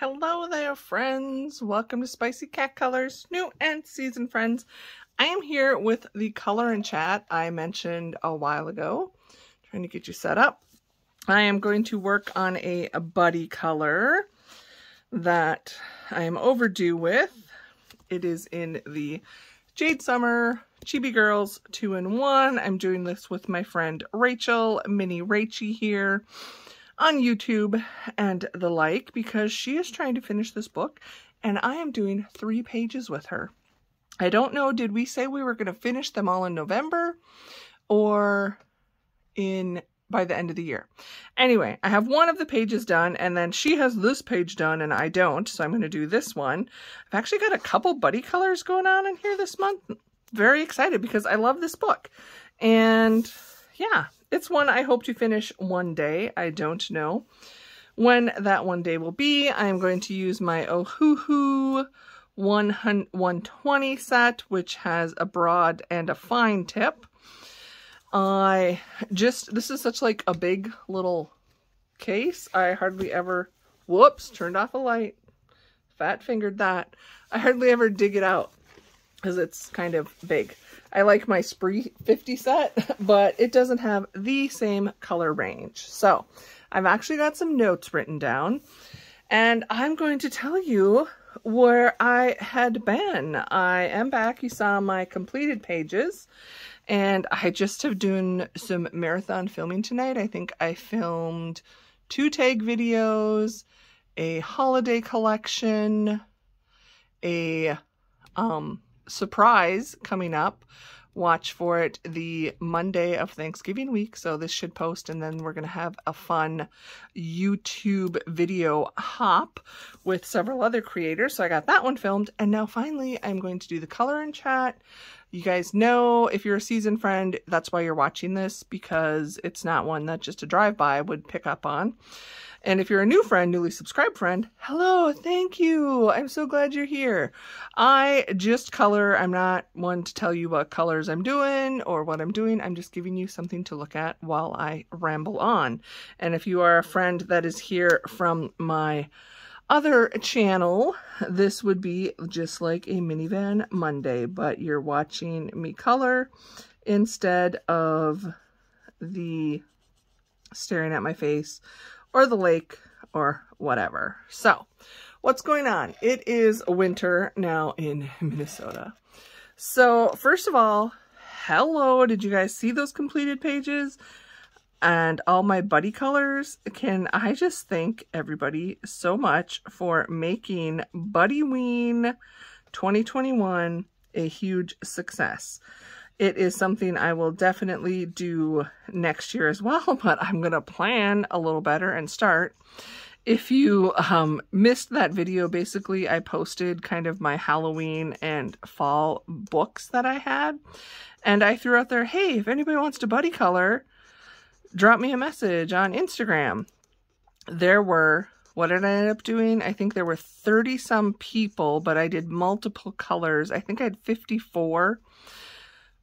Hello there, friends. Welcome to Spicy Cat Colors, new and seasoned friends. I am here with the color and chat I mentioned a while ago. Trying to get you set up. I am going to work on a buddy color that I am overdue with. It is in the Jade Summer Chibi Girls 2-in-1. I'm doing this with my friend Rachel, Mini Rachie here on YouTube and the like, because she is trying to finish this book and I am doing 3 pages with her. I don't know, did we say we were going to finish them all in November or by the end of the year? Anyway, I have one of the pages done and then she has this page done and I don't, so I'm going to do this one. I've actually got a couple buddy colors going on in here this month. Very excited because I love this book. And yeah, it's one I hope to finish one day. I don't know when that one day will be. I'm going to use my Ohuhu 120 set, which has a broad and a fine tip. This is such like a big little case. I hardly ever, whoops, turned off a light. Fat fingered that. I hardly ever dig it out because it's kind of big. I like my Spree 50 set, but it doesn't have the same color range. So I've actually got some notes written down and I'm going to tell you where I had been. I am back. You saw my completed pages and I just have doing some marathon filming tonight. I think I filmed 2 tag videos, a holiday collection, a surprise coming up. Watch for it the Monday of Thanksgiving week, so this should post, and then we're going to have a fun YouTube video hop with several other creators. So I got that one filmed, and now finally I'm going to do the color and chat. You guys know, if you're a seasoned friend, that's why you're watching this, because it's not one that just a drive-by would pick up on. And if you're a new friend, newly subscribed friend, hello, thank you. I'm so glad you're here. I just color. I'm not one to tell you what colors I'm doing or what I'm doing. I'm just giving you something to look at while I ramble on. And if you are a friend that is here from my other channel, this would be just like a minivan Monday, but you're watching me color instead of the staring at my face or the lake, or whatever. So, what's going on? It is winter now in Minnesota. So, first of all, hello, did you guys see those completed pages? And all my buddy colors? Can I just thank everybody so much for making Buddyween 2021 a huge success. It is something I will definitely do next year as well, but I'm going to plan a little better and start. If you missed that video, basically I posted kind of my Halloween and fall books that I had. And I threw out there, hey, if anybody wants to buddy color, drop me a message on Instagram. There were, what did I end up doing? I think there were 30 some people, but I did multiple colors. I think I had 54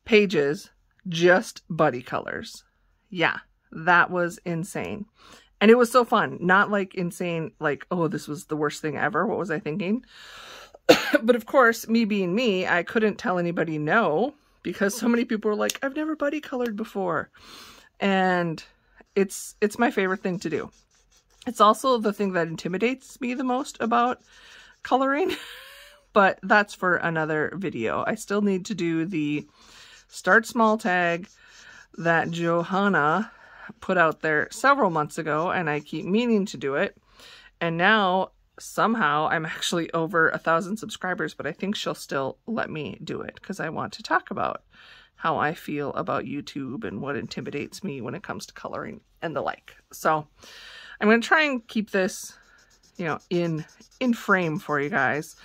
pages, just buddy colors. Yeah, that was insane. And it was so fun. Not like insane, like, oh, this was the worst thing ever. What was I thinking? But of course, me being me, I couldn't tell anybody no, because so many people were like, I've never buddy colored before. And it's my favorite thing to do. It's also the thing that intimidates me the most about coloring, but that's for another video. I still need to do the Start Small tag that Johanna put out there several months ago, and I keep meaning to do it. And now somehow I'm actually over 1,000 subscribers, but I think she'll still let me do it because I want to talk about how I feel about YouTube and what intimidates me when it comes to coloring and the like. So I'm going to try and keep this, you know, in frame for you guys,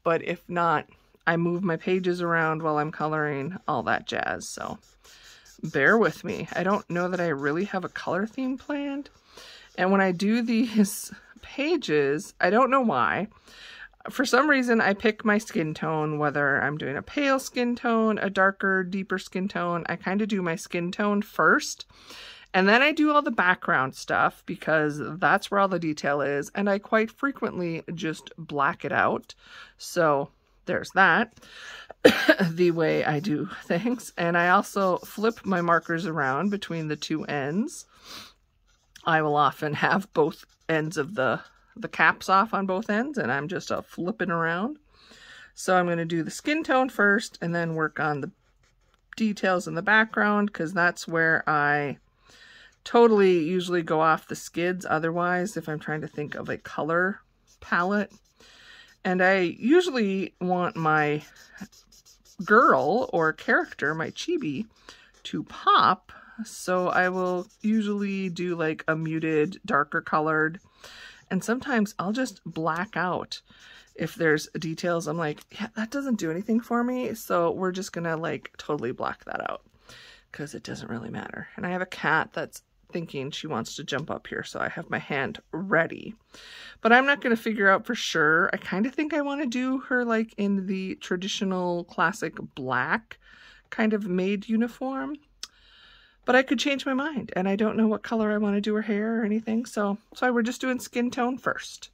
but if not, I move my pages around while I'm coloring, all that jazz, so bear with me. I don't know that I really have a color theme planned, and when I do these pages, I don't know why. For some reason, I pick my skin tone, whether I'm doing a pale skin tone, a darker, deeper skin tone. I kind of do my skin tone first, And then I do all the background stuff because that's where all the detail is. And I quite frequently just black it out. So there's that, the way I do things. And I also flip my markers around between the two ends. I will often have both ends of the caps off on both ends, and I'm just flipping around. So I'm going to do the skin tone first and then work on the details in the background, because that's where I totally usually go off the skids otherwise if I'm trying to think of a color palette. And I usually want my girl or character, my chibi, to pop. So I will usually do like a muted, darker colored, and sometimes I'll just black out if there's details. I'm like, yeah, that doesn't do anything for me. So we're just gonna like totally black that out because it doesn't really matter. And I have a cat that's thinking she wants to jump up here, so I have my hand ready. But I'm not going to figure out for sure. I kind of think I want to do her like in the traditional classic black kind of maid uniform. But I could change my mind, and I don't know what color I want to do her hair or anything. So we're just doing skin tone first.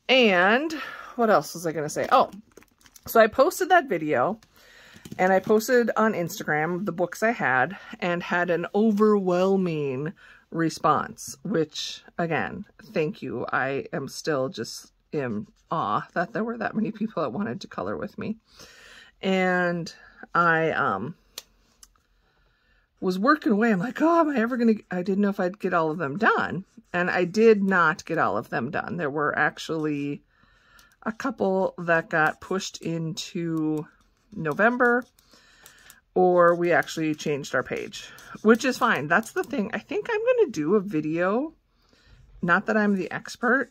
And what else was I going to say? Oh, so I posted that video, and I posted on Instagram the books I had, and had an overwhelming response, which, again, thank you. I am still just in awe that there were that many people that wanted to color with me. And I was working away. I'm like, oh, am I ever going to... I didn't know if I'd get all of them done. And I did not get all of them done. There were actually a couple that got pushed into November, or we actually changed our page, which is fine. That's the thing. I think I'm going to do a video, not that I'm the expert,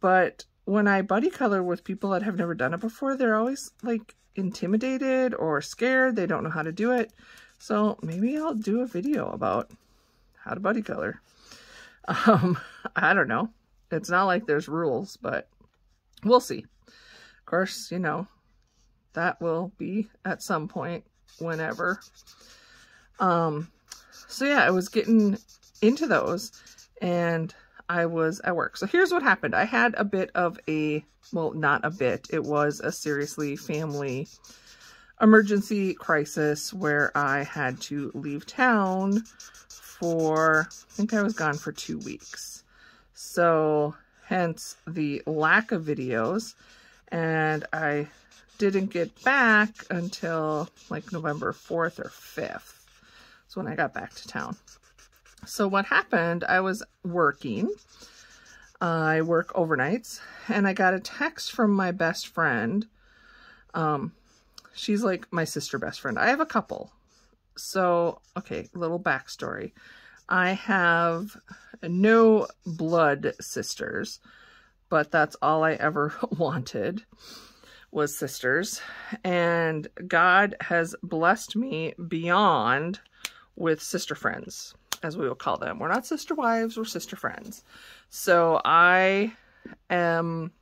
but when I buddy color with people that have never done it before, they're always like intimidated or scared. They don't know how to do it. So maybe I'll do a video about how to buddy color. I don't know. It's not like there's rules, but we'll see. Of course, you know, that will be at some point, whenever. So yeah, I was getting into those, and I was at work. So here's what happened. I had a bit of a, well, not a bit, it was a seriously family emergency crisis where I had to leave town for, I think I was gone for 2 weeks. So hence the lack of videos, and I didn't get back until like November 4th or 5th. That's when I got back to town. So what happened, I was working. I work overnights, and I got a text from my best friend. She's like my sister best friend. I have a couple. So, okay, little backstory. I have no blood sisters, but that's all I ever wanted was sisters. And God has blessed me beyond with sister friends, as we will call them. We're not sister wives, we're sister friends. So I am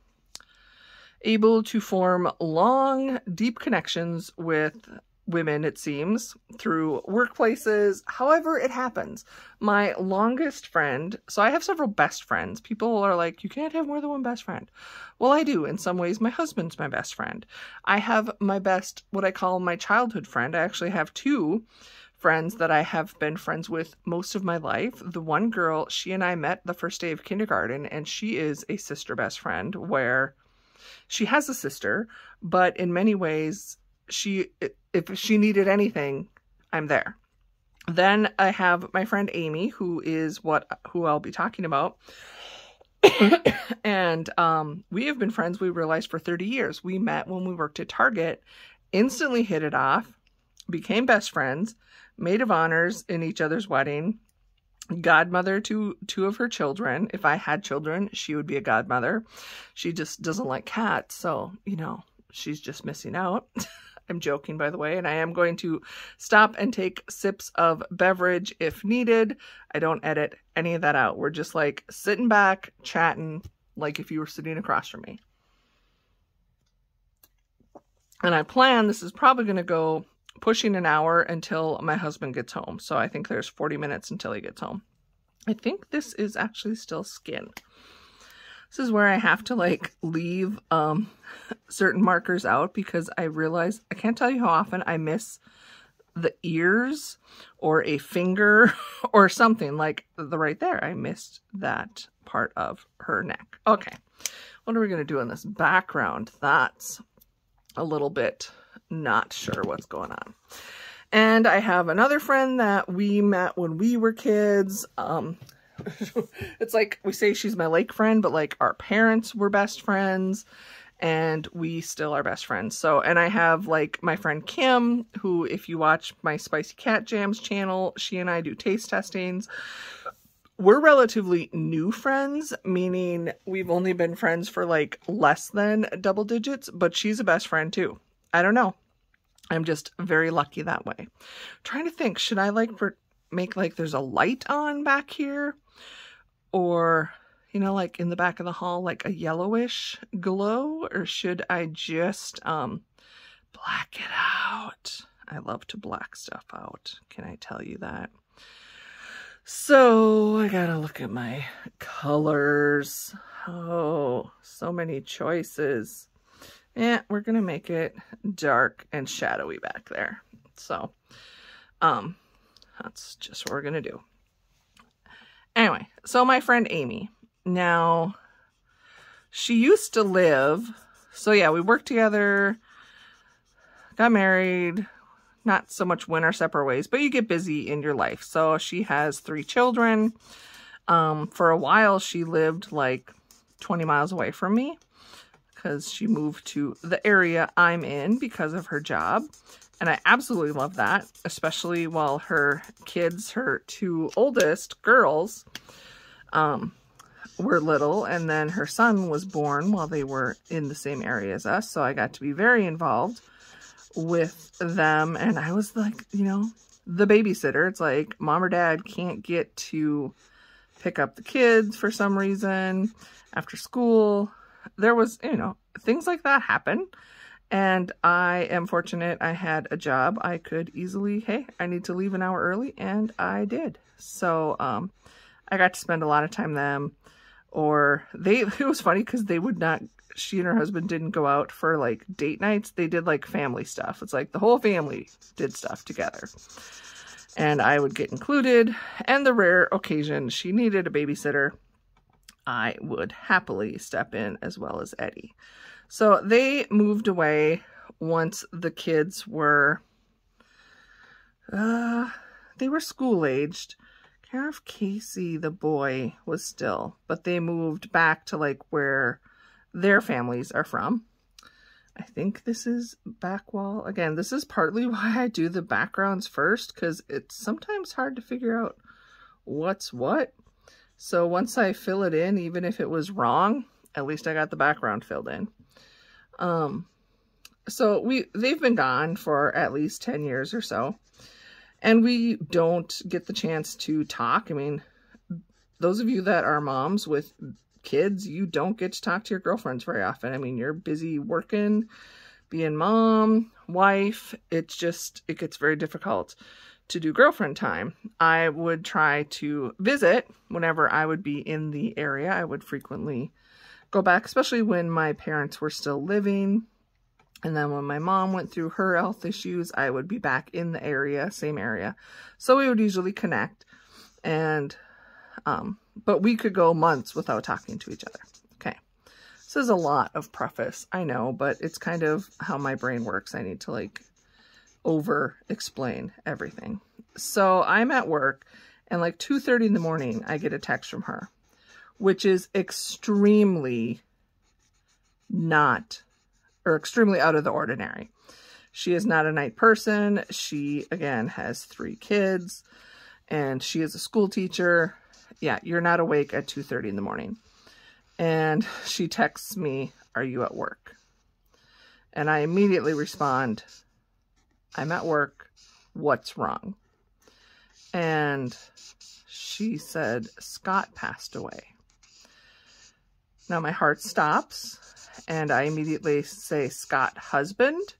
able to form long, deep connections with women, it seems, through workplaces, however it happens. My longest friend, so I have several best friends. People are like, you can't have more than one best friend. Well, I do. In some ways, my husband's my best friend. I have my best, what I call my childhood friend. I actually have two friends that I have been friends with most of my life. The one girl, she and I met the first day of kindergarten, and she is a sister best friend, where she has a sister, but in many ways, if she needed anything, I'm there. Then I have my friend Amy, who I'll be talking about. And we have been friends, we realized, for 30 years. We met when we worked at Target, instantly hit it off, became best friends, maid of honors in each other's wedding, godmother to two of her children. If I had children, she would be a godmother. She just doesn't like cats, so, you know, she's just missing out. I'm joking, by the way, and I am going to stop and take sips of beverage if needed. I don't edit any of that out. We're just like sitting back, chatting, like if you were sitting across from me. And I plan this is probably going to go pushing an hour until my husband gets home. So I think there's 40 minutes until he gets home. I think this is actually still skin. This is where I have to like leave certain markers out because I realize, I can't tell you how often I miss the ears or a finger or something like right there. I missed that part of her neck. Okay, what are we going to do in this background? That's a little bit not sure what's going on. And I have another friend that we met when we were kids. It's like we say she's my lake friend, but like our parents were best friends and we still are best friends. So, and I have like my friend Kim, who if you watch my Spicy Cat Jams channel, she and I do taste testings. We're relatively new friends, meaning we've only been friends for like less than double digits, but she's a best friend too. I don't know. I'm just very lucky that way. Trying to think, should I like make like there's a light on back here? Or, you know, like in the back of the hall, like a yellowish glow? Or should I just black it out? I love to black stuff out. Can I tell you that? So I gotta look at my colors. Oh, so many choices. Yeah, we're gonna make it dark and shadowy back there. So, that's just what we're gonna do. Anyway, so my friend Amy, now she used to live, so yeah, we worked together, got married, not so much went our separate ways, but you get busy in your life. So she has 3 children. For a while, she lived like 20 miles away from me because she moved to the area I'm in because of her job. And I absolutely love that, especially while her kids, her 2 oldest girls, were little. And then her son was born while they were in the same area as us. So I got to be very involved with them. And I was like, you know, the babysitter. It's like mom or dad can't get to pick up the kids for some reason after school. There was, you know, things like that happen. And I am fortunate I had a job. I could easily, hey, I need to leave an hour early, and I did. So I got to spend a lot of time with them. Or it was funny because they would not, she and her husband didn't go out for like date nights. They did like family stuff. It's like the whole family did stuff together. And I would get included. And the rare occasion she needed a babysitter, I would happily step in as well as Eddie. So they moved away once the kids were, they were school-aged. I can't remember if Casey, the boy, was still, but they moved back to like where their families are from. I think this is back wall. Again, this is partly why I do the backgrounds first, because it's sometimes hard to figure out what's what. So once I fill it in, even if it was wrong, at least I got the background filled in. So they've been gone for at least 10 years or so, and we don't get the chance to talk. I mean, those of you that are moms with kids, you don't get to talk to your girlfriends very often. I mean, you're busy working, being mom, wife. It gets very difficult to do girlfriend time. I would try to visit whenever I would be in the area. I would frequently go back, especially when my parents were still living. And then when my mom went through her health issues, I would be back in the area, same area. So we would usually connect. And, but we could go months without talking to each other. Okay. This is a lot of preface, I know, but it's kind of how my brain works. I need to like over explain everything. So I'm at work and like 2:30 in the morning, I get a text from her, which is extremely extremely out of the ordinary. She is not a night person. She, again, has 3 kids, and she is a school teacher. Yeah, you're not awake at 2:30 in the morning. And she texts me, "Are you at work?" And I immediately respond, "I'm at work. What's wrong?" And she said, "Scott passed away." Now my heart stops, and I immediately say Scott husband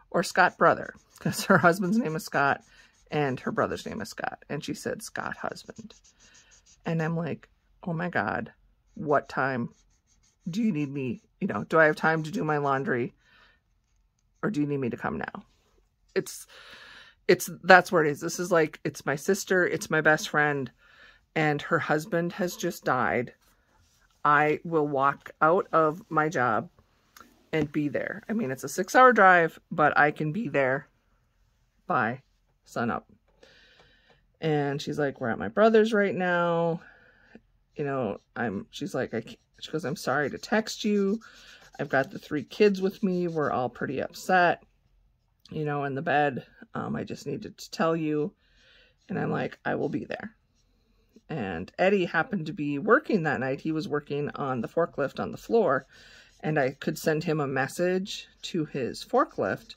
or Scott brother, because her husband's name is Scott and her brother's name is Scott. And she said, Scott husband. And I'm like, oh my God, what time do you need me? You know, do I have time to do my laundry? Or do you need me to come now? That's where it is. This is like, it's my sister, it's my best friend, and her husband has just died. I will walk out of my job and be there. I mean, it's a 6-hour drive, but I can be there by sunup. And she's like, we're at my brother's right now. You know, she's like, she goes, I'm sorry to text you. I've got the 3 kids with me. We're all pretty upset, you know, in the bed. I just needed to tell you. And I'm like, I will be there. And Eddie happened to be working that night. He was working on the forklift on the floor, and I could send him a message to his forklift.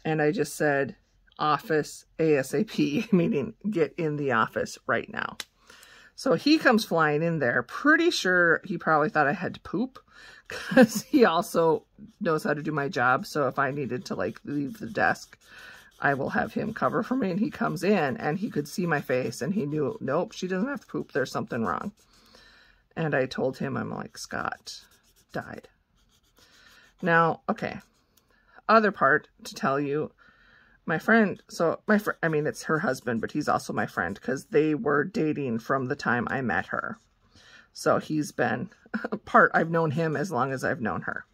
And I just said, office ASAP, meaning get in the office right now. So he comes flying in there. Pretty sure he probably thought I had to poop, because he also knows how to do my job. So if I needed to like leave the desk, I will have him cover for me. And he comes in and he could see my face and he knew, nope, she doesn't have to poop. There's something wrong. And I told him, I'm like, Scott died. Now, okay. Other part to tell you, my friend, I mean, it's her husband, but he's also my friend because they were dating from the time I met her. So he's been I've known him as long as I've known her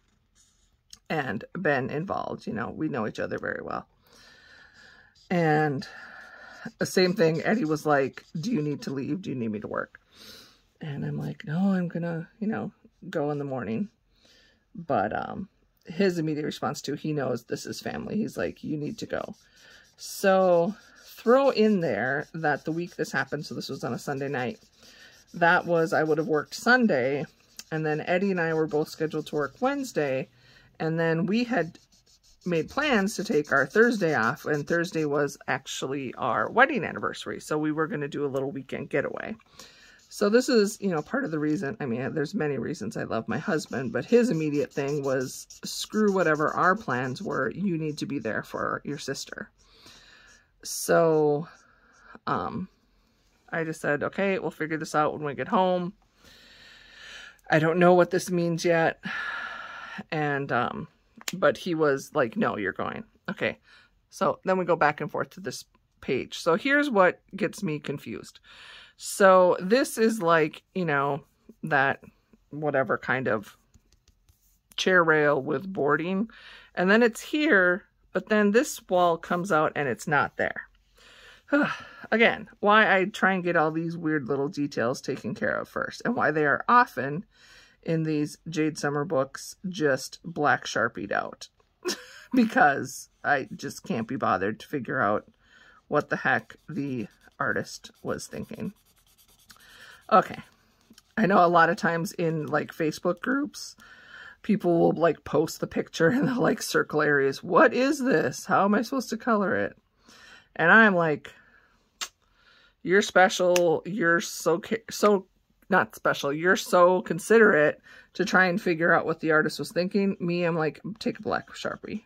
and been involved. You know, we know each other very well. And the same thing, Eddie was like, do you need to leave? Do you need me to work? And I'm like, no, I'm gonna, you know, go in the morning. But his immediate response to, he knows this is family. He's like, you need to go. So throw in there that the week this happened, so this was on a Sunday night, that was, I would have worked Sunday, and then Eddie and I were both scheduled to work Wednesday, and then we had made plans to take our Thursday off, and Thursday was actually our wedding anniversary, so we were going to do a little weekend getaway. So this is, you know, part of the reason, I mean, there's many reasons I love my husband, but his immediate thing was, screw whatever our plans were, you need to be there for your sister. So, I just said, okay, we'll figure this out when we get home. I don't know what this means yet. And, but he was like, no, you're going. Okay. So then we go back and forth to this page. So here's what gets me confused. So this is like, you know, that whatever kind of chair rail with boarding. And then it's here, but then this wall comes out and it's not there. Again, why I try and get all these weird little details taken care of first, and why they are often in these Jade Summer books just black Sharpied out. Because I just can't be bothered to figure out what the heck the artist was thinking. Okay. I know a lot of times in like Facebook groups, people will like post the picture and they'll like circle areas. What is this? How am I supposed to color it? And I'm like, you're special. You're so not special. You're so considerate to try and figure out what the artist was thinking. Me, I'm like, take a black Sharpie.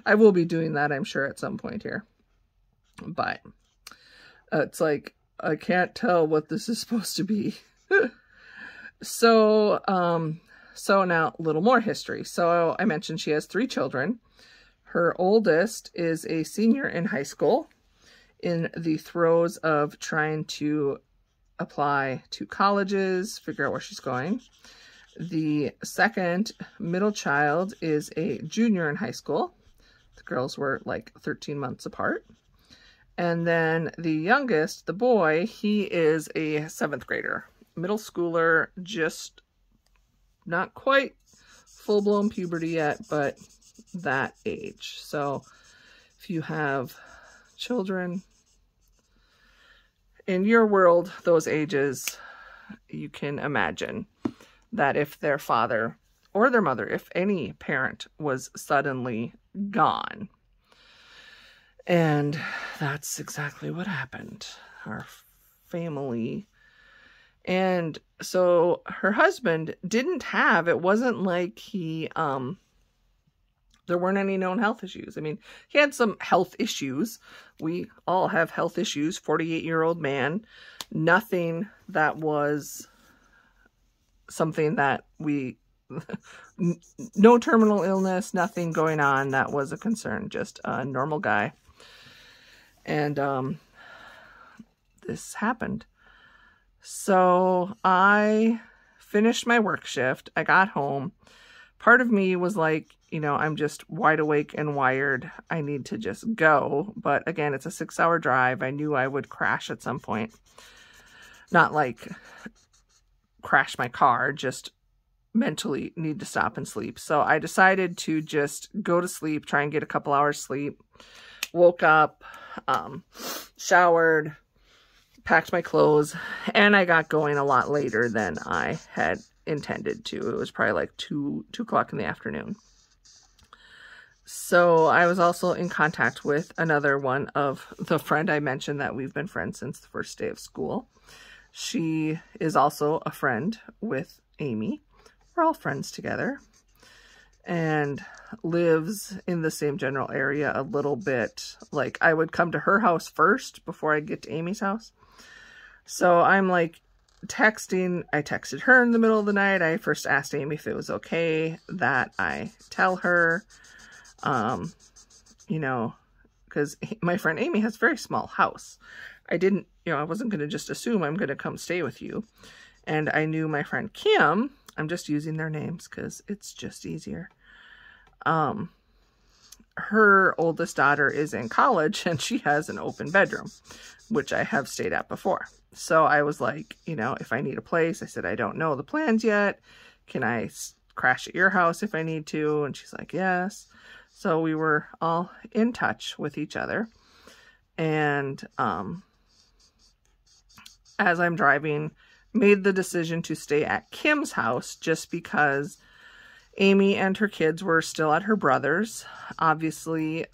I will be doing that, I'm sure, at some point here. But it's like, I can't tell what this is supposed to be. So now a little more history. So I mentioned she has 3 children. Her oldest is a senior in high school, in the throes of trying to apply to colleges, figure out where she's going. The second middle child is a junior in high school. The girls were like 13 months apart. And then the youngest, the boy, he is a 7th grader, middle schooler, just not quite full-blown puberty yet, but that age. So if you have children in your world, those ages, you can imagine that if their father or their mother, if any parent was suddenly gone. And that's exactly what happened. Our family. And so her husband didn't have, it wasn't like he There weren't any known health issues. I mean, he had some health issues. We all have health issues. 48-year-old man. Nothing that was something that we... no terminal illness, nothing going on that was a concern. Just a normal guy. And this happened. So I finished my work shift. I got home. Part of me was like, you know, I'm just wide awake and wired. I need to just go. But again, it's a 6-hour drive. I knew I would crash at some point. Not like crash my car, just mentally need to stop and sleep. So I decided to just go to sleep, try and get a couple hours sleep. Woke up, showered, packed my clothes, and I got going a lot later than I had intended to. It was probably like 2 o'clock in the afternoon. So I was also in contact with another one of the friend I mentioned that we've been friends since the first day of school. She is also a friend with Amy. We're all friends together, and lives in the same general area a little bit. Like, I would come to her house first before I get to Amy's house. So I'm like texting. I texted her in the middle of the night. I first asked Amy if it was okay that I tell her, you know, because my friend Amy has a very small house. I didn't, you know, I wasn't going to just assume I'm going to come stay with you. And I knew my friend Kim, I'm just using their names because it's just easier. Her oldest daughter is in college and she has an open bedroom, which I have stayed at before. So I was like, you know, if I need a place, I said, I don't know the plans yet. Can I crash at your house if I need to? And she's like, yes. So we were all in touch with each other. And as I'm driving, made the decision to stay at Kim's house just because Amy and her kids were still at her brother's. Obviously,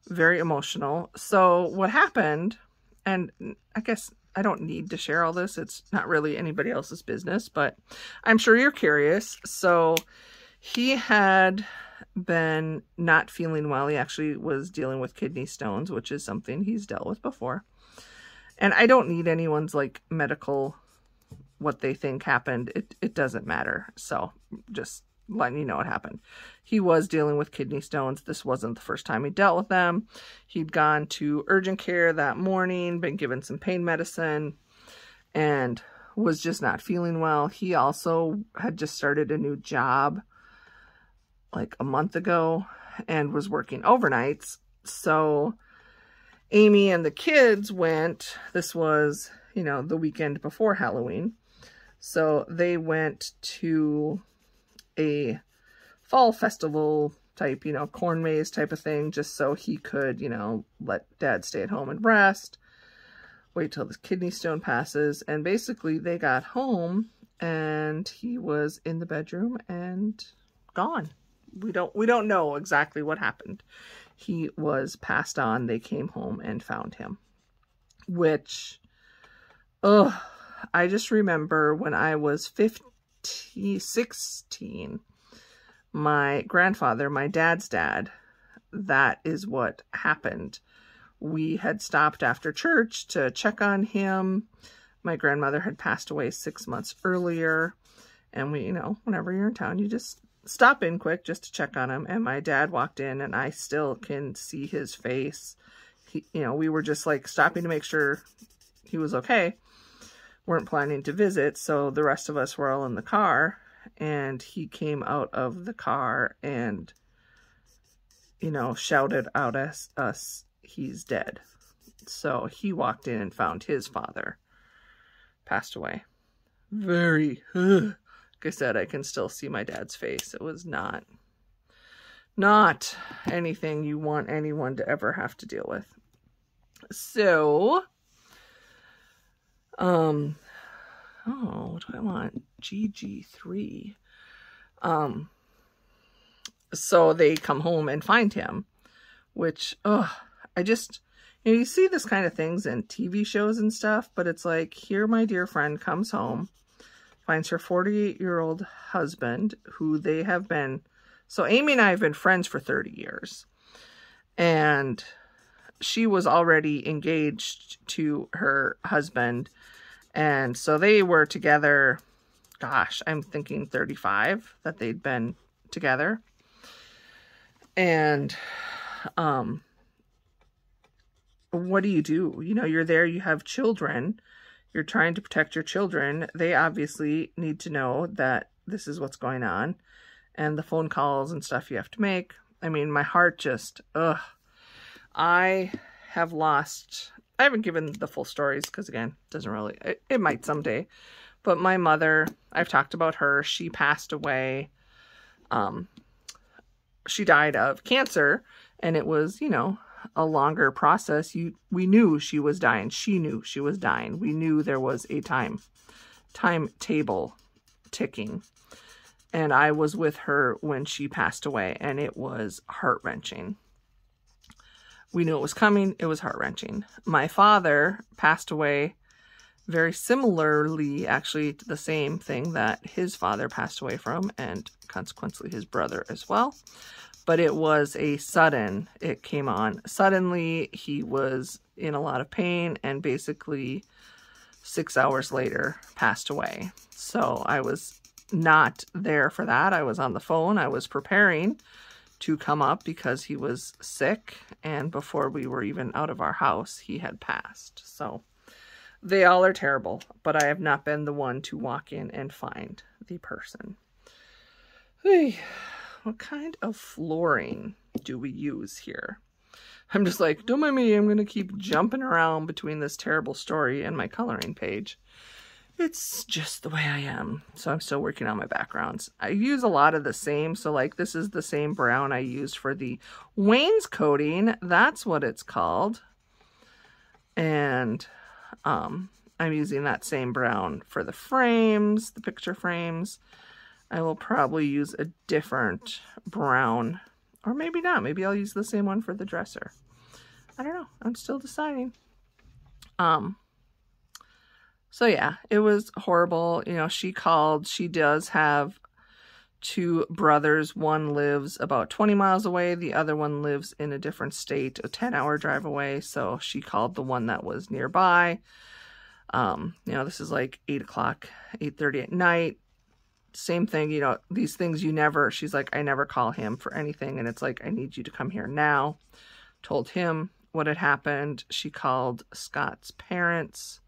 very emotional. So what happened, and I guess I don't need to share all this. It's not really anybody else's business, but I'm sure you're curious. So he had been not feeling well. He actually was dealing with kidney stones, which is something he's dealt with before. And I don't need anyone's like medical, what they think happened. It doesn't matter. So just letting you know what happened. He was dealing with kidney stones. This wasn't the first time he dealt with them. He'd gone to urgent care that morning, been given some pain medicine, and was just not feeling well. He also had just started a new job like a month ago and was working overnights. So Amy and the kids went, this was, you know, the weekend before Halloween. So they went to a fall festival type, you know, corn maze type of thing, just so he could, you know, let Dad stay at home and rest, wait till the kidney stone passes. And basically they got home and he was in the bedroom and gone. We don't know exactly what happened. He was passed on. They came home and found him, which, I just remember when I was 16, my grandfather, my dad's dad, that is what happened. We had stopped after church to check on him. My grandmother had passed away 6 months earlier. And we, you know, whenever you're in town, you just stop in quick just to check on him. And my dad walked in and I still can see his face. He, you know, we were just like stopping to make sure he was okay. Weren't planning to visit. So the rest of us were all in the car and he came out of the car and, you know, shouted out at us, he's dead. So he walked in and found his father passed away. Very, like I said, I can still see my dad's face. It was not anything you want anyone to ever have to deal with. So, oh, what do I want? GG3. So they come home and find him, which, I just, you know, you see this kind of things in TV shows and stuff, but it's like, here my dear friend comes home, finds her 48-year-old husband, who they have been So Amy and I have been friends for 30 years. And she was already engaged to her husband. And so they were together, gosh, I'm thinking 35 that they'd been together. And what do? You know, you're there, you have children, you're trying to protect your children. They obviously need to know that this is what's going on, and the phone calls and stuff you have to make. I mean, my heart just, ugh. I haven't given the full stories because, again, it might someday. But my mother, I've talked about her. She passed away. She died of cancer, and it was, you know, a longer process. We knew she was dying. She knew she was dying. We knew there was a timetable ticking. And I was with her when she passed away, and it was heart-wrenching. We knew it was coming. It was heart-wrenching. My father passed away very similarly, actually, to the same thing that his father passed away from, and consequently his brother as well. But it was it came on suddenly. He was in a lot of pain and basically 6 hours later passed away. So I was not there for that. I was on the phone. I was preparing to come up because he was sick, and before we were even out of our house, he had passed. So they all are terrible, but I have not been the one to walk in and find the person. Hey, what kind of flooring do we use here? I'm just like, don't mind me, I'm going to keep jumping around between this terrible story and my coloring page. It's just the way I am. So I'm still working on my backgrounds. I use a lot of the same. So like this is the same brown I used for the wainscoting. That's what it's called. And I'm using that same brown for the frames, the picture frames. I will probably use a different brown, or maybe not. Maybe I'll use the same one for the dresser. I don't know. I'm still deciding. So yeah, it was horrible. You know, she called. She does have 2 brothers. One lives about 20 miles away. The other one lives in a different state, a 10-hour drive away. So she called the one that was nearby. You know, this is like 8 o'clock, 8:30 at night. Same thing, you know, these things she's like, I never call him for anything. And it's like, I need you to come here now. Told him what had happened. She called Scott's parents.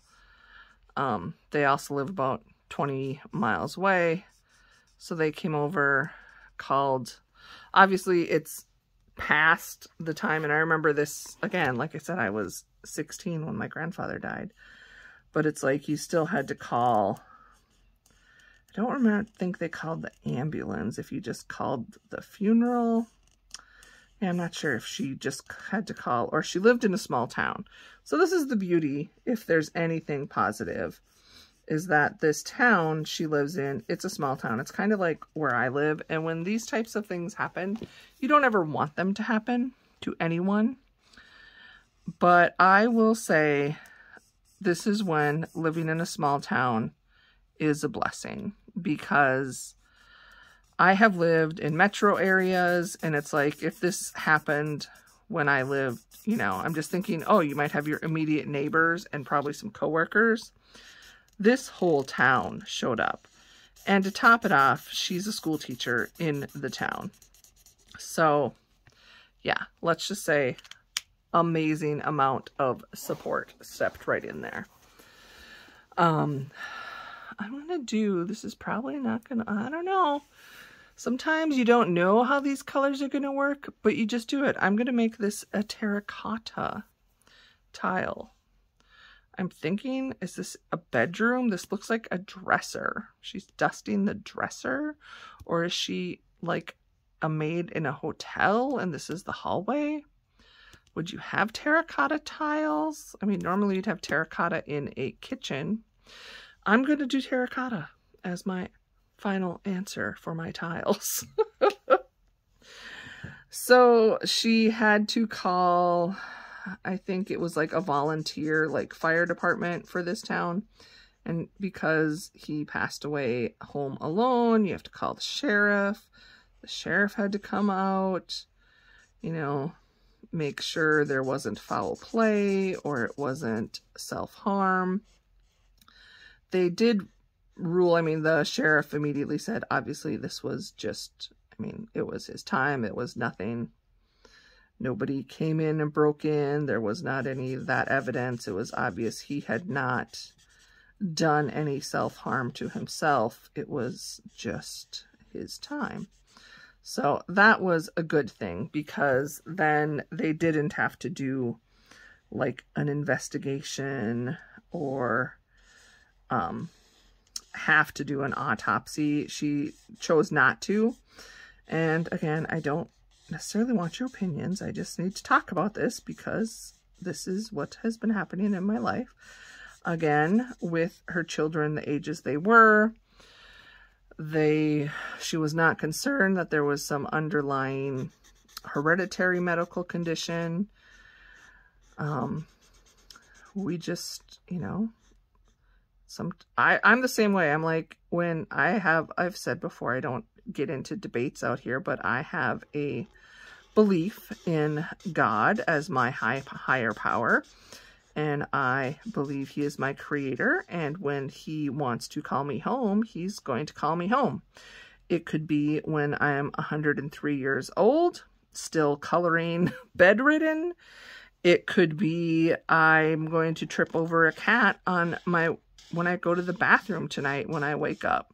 They also live about 20 miles away. So they came over, called. Obviously, it's past the time. And I remember this, again, like I said, I was 16 when my grandfather died. But it's like you still had to call. I don't think they called the ambulance. If you just called the funeral. Yeah, I'm not sure if she just had to call, or she lived in a small town. So this is the beauty, if there's anything positive, is that this town she lives in, it's a small town. It's kind of like where I live. And when these types of things happen, you don't ever want them to happen to anyone. But I will say, this is when living in a small town is a blessing, because I have lived in metro areas, and it's like, if this happened when I lived, you know, I'm just thinking, oh, you might have your immediate neighbors and probably some coworkers. This whole town showed up. And to top it off, she's a school teacher in the town. So yeah, let's just say amazing amount of support stepped right in there. I'm going to do, this is probably not going to, I don't know. Sometimes you don't know how these colors are going to work, but you just do it. I'm going to make this a terracotta tile. I'm thinking, is this a bedroom? This looks like a dresser. She's dusting the dresser. Or is she like a maid in a hotel and this is the hallway? Would you have terracotta tiles? I mean, normally you'd have terracotta in a kitchen. I'm going to do terracotta as my final answer for my tiles. So she had to call, I think it was like a volunteer, like fire department for this town. And because he passed away home alone, you have to call the sheriff. The sheriff had to come out, you know, make sure there wasn't foul play or it wasn't self-harm. They did rule, I mean, the sheriff immediately said, obviously this was just, I mean, it was his time. It was nothing. Nobody came in and broke in. There was not any of that evidence. It was obvious he had not done any self-harm to himself. It was just his time. So that was a good thing, because then they didn't have to do like an investigation or have to do an autopsy. She chose not to. And again, I don't necessarily want your opinions. I just need to talk about this because this is what has been happening in my life. Again, with her children, the ages they were, she was not concerned that there was some underlying hereditary medical condition. We just, you know, I'm the same way. I'm like, when I've said before, I don't get into debates out here, but I have a belief in God as my higher power. And I believe he is my creator. And when he wants to call me home, he's going to call me home. It could be when I'm 103 years old, still coloring, bedridden. It could be I'm going to trip over a cat when I go to the bathroom tonight when I wake up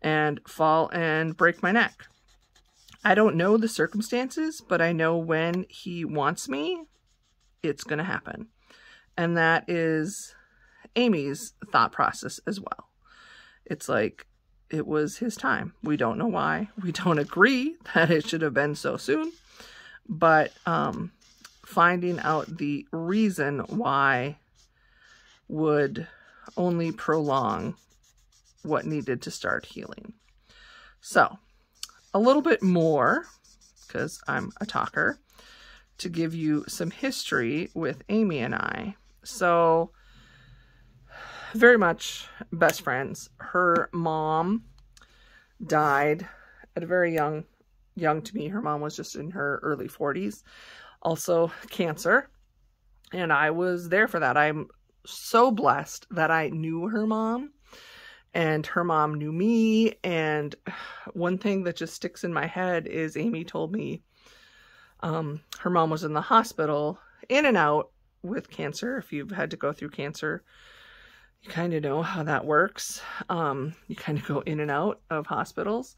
and fall and break my neck. I don't know the circumstances, but I know when he wants me, it's going to happen. And that is Amy's thought process as well. It's like, it was his time. We don't know why. We don't agree that it should have been so soon. But finding out the reason why would only prolong what needed to start healing. So, a little bit more, because I'm a talker, to give you some history with Amy and I. So, very much best friends. Her mom died at a very young to me. Her mom was just in her early 40s. Also cancer. And I was there for that. I'm so blessed that I knew her mom and her mom knew me. And one thing that just sticks in my head is Amy told me her mom was in the hospital, in and out with cancer. If you've had to go through cancer, you kind of know how that works. You kind of go in and out of hospitals.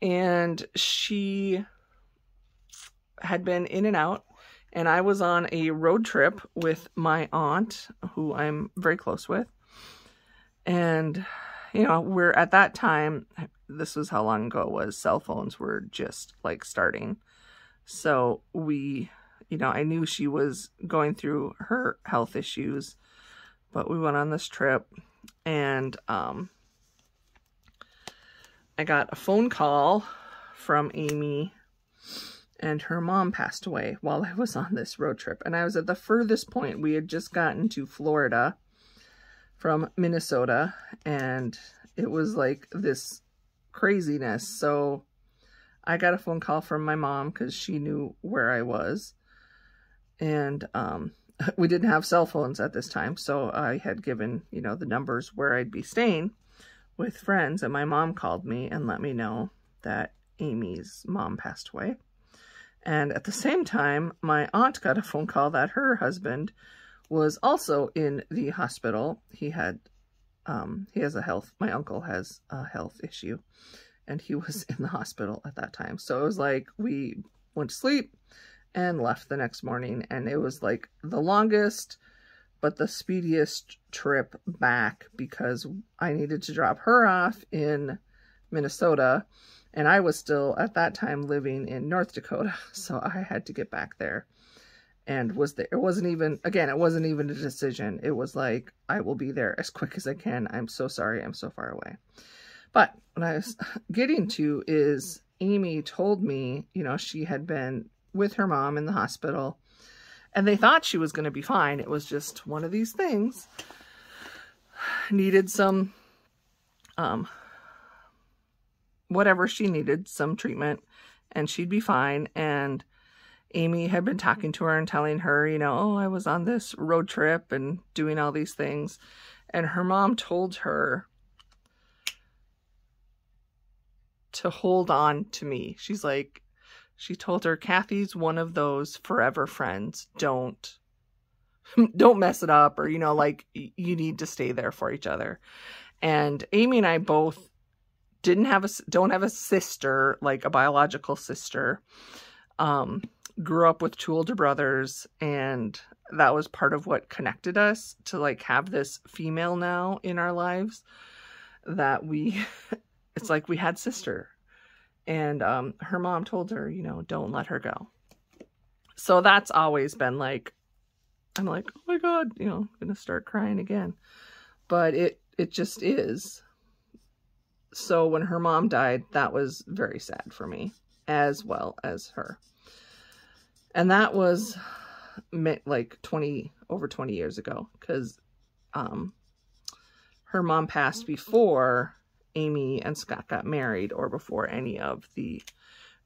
And she had been in and out. And I was on a road trip with my aunt, who I'm very close with. And, you know, we're at that time, this was how long ago it was, cell phones were just like starting. So we, you know, I knew she was going through her health issues, but we went on this trip and I got a phone call from Amy, and her mom passed away while I was on this road trip. And I was at the furthest point. We had just gotten to Florida from Minnesota, and it was like this craziness. So I got a phone call from my mom because she knew where I was. And we didn't have cell phones at this time. So I had given, you know, the numbers where I'd be staying with friends. And my mom called me and let me know that Amy's mom passed away. And at the same time, my aunt got a phone call that her husband was also in the hospital. He has my uncle has a health issue, and he was in the hospital at that time. So it was like we went to sleep and left the next morning, and it was like the longest but the speediest trip back because I needed to drop her off in Minnesota, and I was still at that time living in North Dakota, so I had to get back there and was there. It wasn't even a decision. It was like, I will be there as quick as I can. I'm so sorry. I'm so far away. But what I was getting to is Amy told me, you know, she had been with her mom in the hospital and they thought she was going to be fine. It was just one of these things. Needed some, whatever, she needed some treatment and she'd be fine. And Amy had been talking to her and telling her, you know, oh, I was on this road trip and doing all these things. And her mom told her to hold on to me. She's like, she told her, Kathy's one of those forever friends. Don't mess it up, or, you know, like, you need to stay there for each other. And Amy and I both don't have a sister, like a biological sister. Grew up with two older brothers, and that was part of what connected us to, like, have this female now in our lives that it's like we had sister. And her mom told her, you know, don't let her go. So that's always been like, I'm like, oh my God, you know, I'm gonna start crying again. But it just is. So when her mom died, that was very sad for me, as well as her. And that was like over 20 years ago, because her mom passed before Amy and Scott got married, or before any of the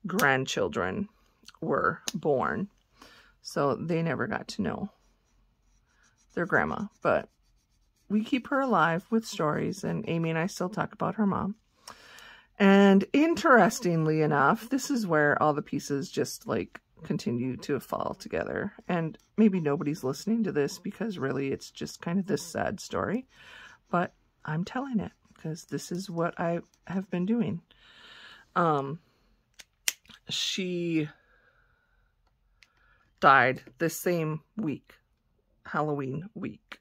grandchildren were born. So they never got to know their grandma. But we keep her alive with stories, and Amy and I still talk about her mom. And interestingly enough, this is where all the pieces just, like, continue to fall together. And maybe nobody's listening to this because really it's just kind of this sad story. But I'm telling it, because this is what I have been doing. She died this same week, Halloween week.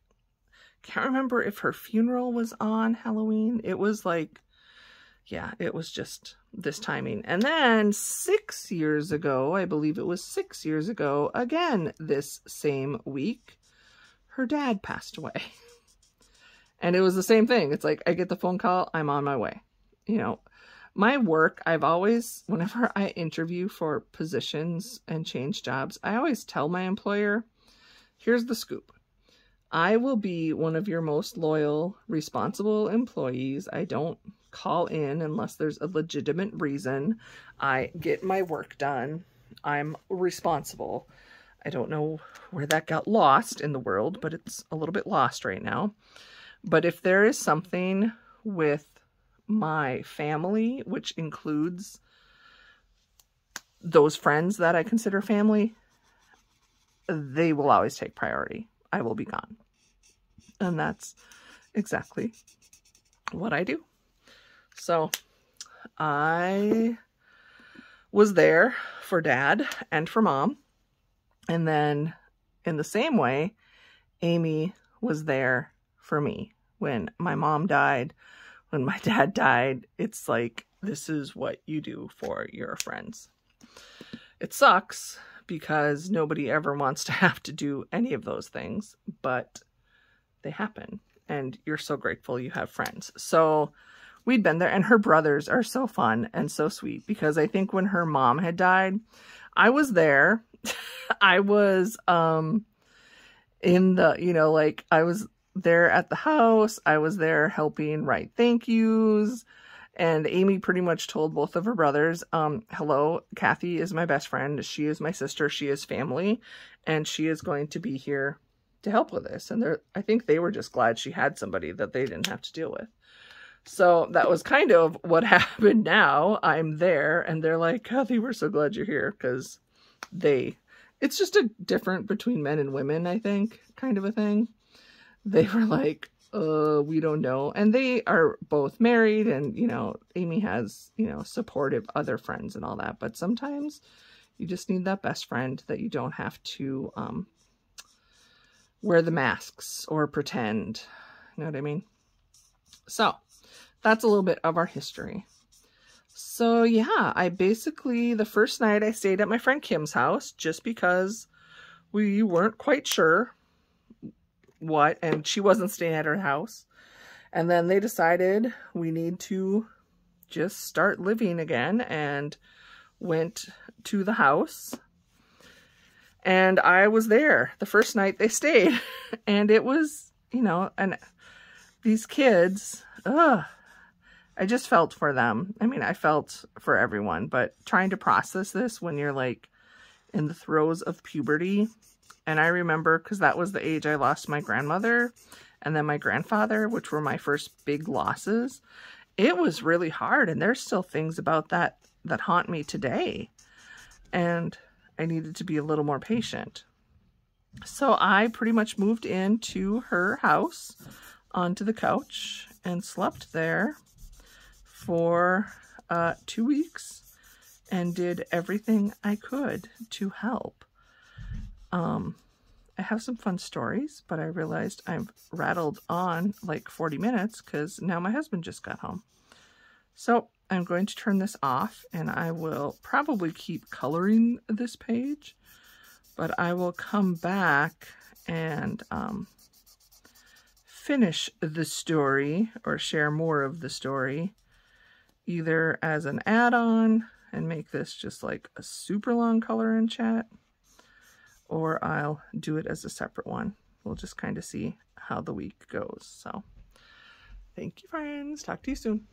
Can't remember if her funeral was on Halloween. It was like, yeah, it was just this timing. And then 6 years ago, I believe it was 6 years ago, again, this same week, her dad passed away. And it was the same thing. It's like, I get the phone call, I'm on my way. You know, my work, I've always, whenever I interview for positions and change jobs, I always tell my employer, here's the scoop. I will be one of your most loyal, responsible employees. I don't call in unless there's a legitimate reason. I get my work done. I'm responsible. I don't know where that got lost in the world, but it's a little bit lost right now. But if there is something with my family, which includes those friends that I consider family, they will always take priority. I will be gone. And that's exactly what I do. So I was there for Dad and for Mom. And then in the same way, Amy was there for me when my mom died, when my dad died. It's like, this is what you do for your friends. It sucks because nobody ever wants to have to do any of those things, but they happen, and you're so grateful you have friends. So we'd been there, and her brothers are so fun and so sweet, because I think when her mom had died, I was there. I was in the, you know, like, I was there at the house. I was there helping write thank yous. And Amy pretty much told both of her brothers, hello, Kathy is my best friend. She is my sister. She is family. And she is going to be here to help with this. And I think they were just glad she had somebody that they didn't have to deal with. So that was kind of what happened now. I'm there, and they're like, Kathy, we're so glad you're here, because it's just a different between men and women, I think, kind of a thing. They were like, we don't know. And they are both married, and, you know, Amy has, you know, supportive other friends and all that. But sometimes you just need that best friend that you don't have to wear the masks or pretend. You know what I mean? So that's a little bit of our history. So yeah, I basically, the first night I stayed at my friend Kim's house just because we weren't quite sure what, and she wasn't staying at her house. And then they decided we need to just start living again, and went to the house. And I was there the first night they stayed. And it was, you know, and these kids, I just felt for them. I mean, I felt for everyone, but trying to process this when you're like in the throes of puberty. And I remember, because that was the age I lost my grandmother and then my grandfather, which were my first big losses. It was really hard, and there's still things about that that haunt me today. And I needed to be a little more patient. So I pretty much moved into her house onto the couch and slept there for 2 weeks and did everything I could to help. I have some fun stories, but I realized I've rattled on like 40 minutes because now my husband just got home. So I'm going to turn this off, and I will probably keep coloring this page, but I will come back and finish the story or share more of the story either as an add-on and make this just like a super long color and chat, or I'll do it as a separate one. We'll just kind of see how the week goes. So thank you, friends. Talk to you soon.